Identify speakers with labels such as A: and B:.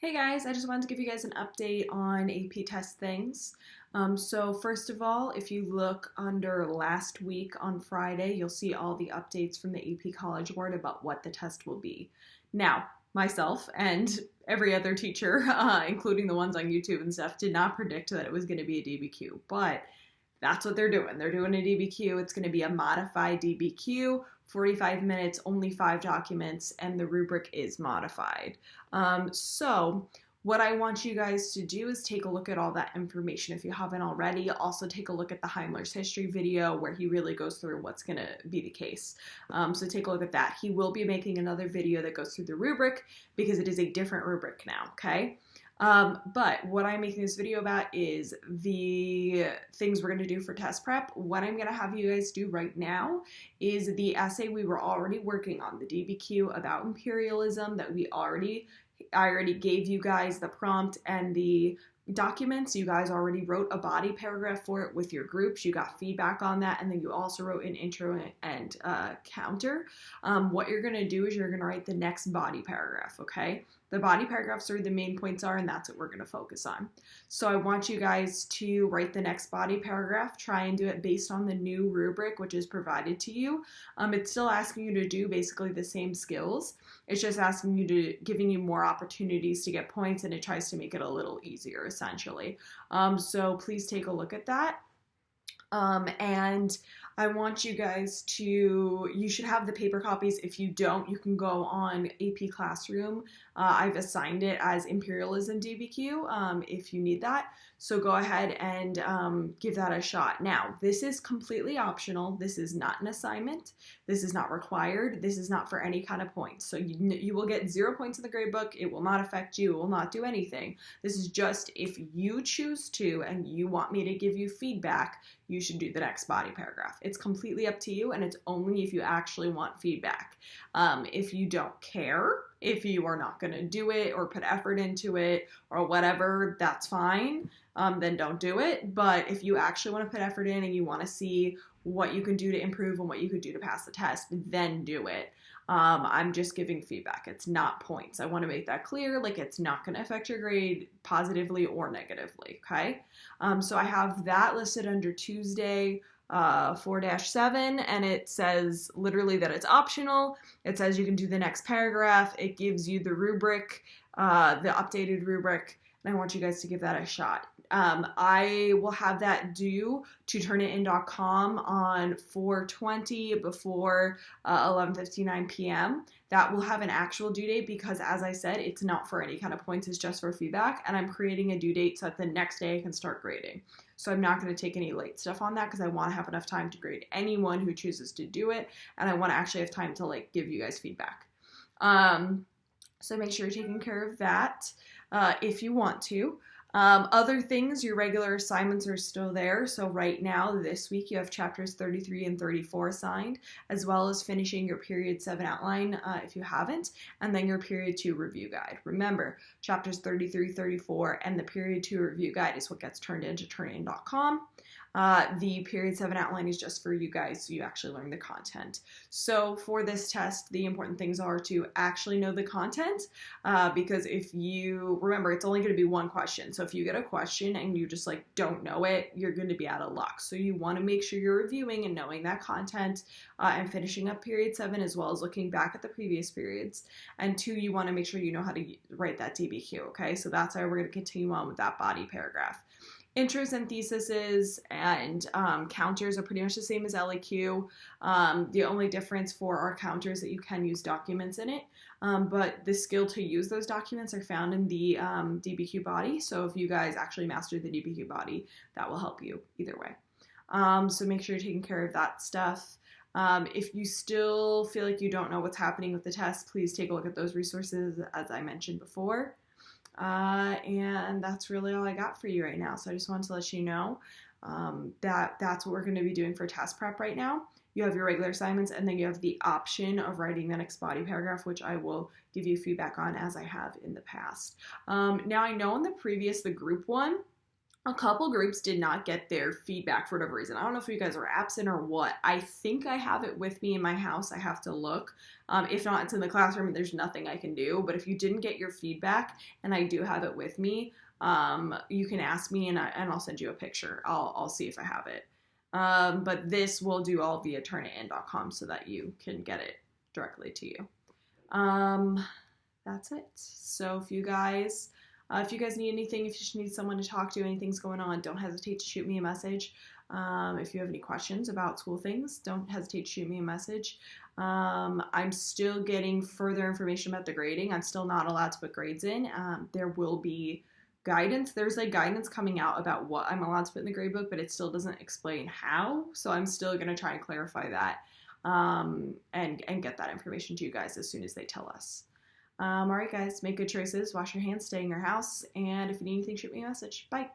A: Hey guys, I just wanted to give you guys an update on AP test things. So first of all, if you look under last week on Friday, you'll see all the updates from the AP College Board about what the test will be. Now, myself and every other teacher, including the ones on YouTube and stuff, did not predict that it was going to be a DBQ, but that's what they're doing. They're doing a DBQ. It's going to be a modified DBQ, 45 minutes, only 5 documents, and the rubric is modified. So what I want you guys to do is take a look at all that information if you haven't already. Also take a look at the Heimler's history video where he really goes through what's going to be the case. So take a look at that. He will be making another video that goes through the rubric because it is a different rubric now, okay? But what I'm making this video about is the things we're going to do for test prep. What I'm going to have you guys do right now is the essay we were already working on, the DBQ about imperialism that I already gave you guys the prompt and the documents. You guys already wrote a body paragraph for it with your groups. You got feedback on that, and then you also wrote an intro and counter. What you're going to do is you're going to write the next body paragraph, okay? The body paragraphs are the main points are, and that's what we're going to focus on. So I want you guys to write the next body paragraph, try and do it based on the new rubric, which is provided to you. It's still asking you to do basically the same skills. It's just asking you to, giving you more opportunities to get points, and it tries to make it a little easier, essentially. So please take a look at that. And I want you guys to, you should have the paper copies. If you don't, you can go on AP Classroom. I've assigned it as Imperialism DBQ if you need that. So go ahead and give that a shot. Now, this is completely optional. This is not an assignment. This is not required. This is not for any kind of points. So you will get 0 points in the grade book. It will not affect you. It will not do anything. This is just if you choose to and you want me to give you feedback, you should do the next body paragraph. It's completely up to you, and it's only if you actually want feedback. If you don't care, if you are not going to do it or put effort into it or whatever, that's fine. Then don't do it. But if you actually want to put effort in and you want to see what you can do to improve and what you could do to pass the test, then do it. I'm just giving feedback. It's not points. I want to make that clear. Like, it's not going to affect your grade positively or negatively, okay? So I have that listed under Tuesday 4-7, and it says literally that it's optional. It says you can do the next paragraph. It gives you the rubric, the updated rubric, and I want you guys to give that a shot. I will have that due to turnitin.com on 4/20 before 11:59 p.m. That will have an actual due date because, as I said, it's not for any kind of points. It's just for feedback, and I'm creating a due date so that the next day I can start grading. So I'm not going to take any late stuff on that because I want to have enough time to grade anyone who chooses to do it, and I want to actually have time to like give you guys feedback. So make sure you're taking care of that if you want to. Other things, your regular assignments are still there. So right now, this week, you have chapters 33 and 34 assigned, as well as finishing your period 7 outline if you haven't, and then your period 2 review guide. Remember, chapters 33, 34, and the period 2 review guide is what gets turned into turnitin.com. The period 7 outline is just for you guys so you actually learn the content. So for this test, the important things are to actually know the content because if you, remember, it's only going to be one question. So if you get a question and you just like don't know it, you're going to be out of luck. So you want to make sure you're reviewing and knowing that content and finishing up period 7 as well as looking back at the previous periods. And 2, you want to make sure you know how to write that DBQ, okay? So that's how we're going to continue on with that body paragraph. Intros and theses and counters are pretty much the same as LAQ. The only difference for our counters is that you can use documents in it, but the skill to use those documents are found in the DBQ body. So if you guys actually master the DBQ body, that will help you either way. So make sure you're taking care of that stuff. If you still feel like you don't know what's happening with the test, please take a look at those resources as I mentioned before. And that's really all I got for you right now. So I just wanted to let you know that that's what we're going to be doing for test prep right now. You have your regular assignments, and then you have the option of writing the next body paragraph, which I will give you feedback on as I have in the past. Now I know in the previous, the group one, A couple groups did not get their feedback for whatever reason. I don't know if you guys are absent or what. I think I have it with me in my house. I have to look. If not, it's in the classroom and there's nothing I can do. But if you didn't get your feedback and I do have it with me, you can ask me and I'll send you a picture. I'll see if I have it. But this will do all via turnitin.com so that you can get it directly to you. That's it. So if you guys need anything, if you just need someone to talk to, anything's going on, don't hesitate to shoot me a message. If you have any questions about school things, don't hesitate to shoot me a message. I'm still getting further information about the grading. I'm still not allowed to put grades in. There will be guidance. There's like guidance coming out about what I'm allowed to put in the grade book, but it still doesn't explain how. So I'm still going to try and clarify that and get that information to you guys as soon as they tell us. All right, guys, make good choices, wash your hands, stay in your house, and if you need anything, shoot me a message. Bye.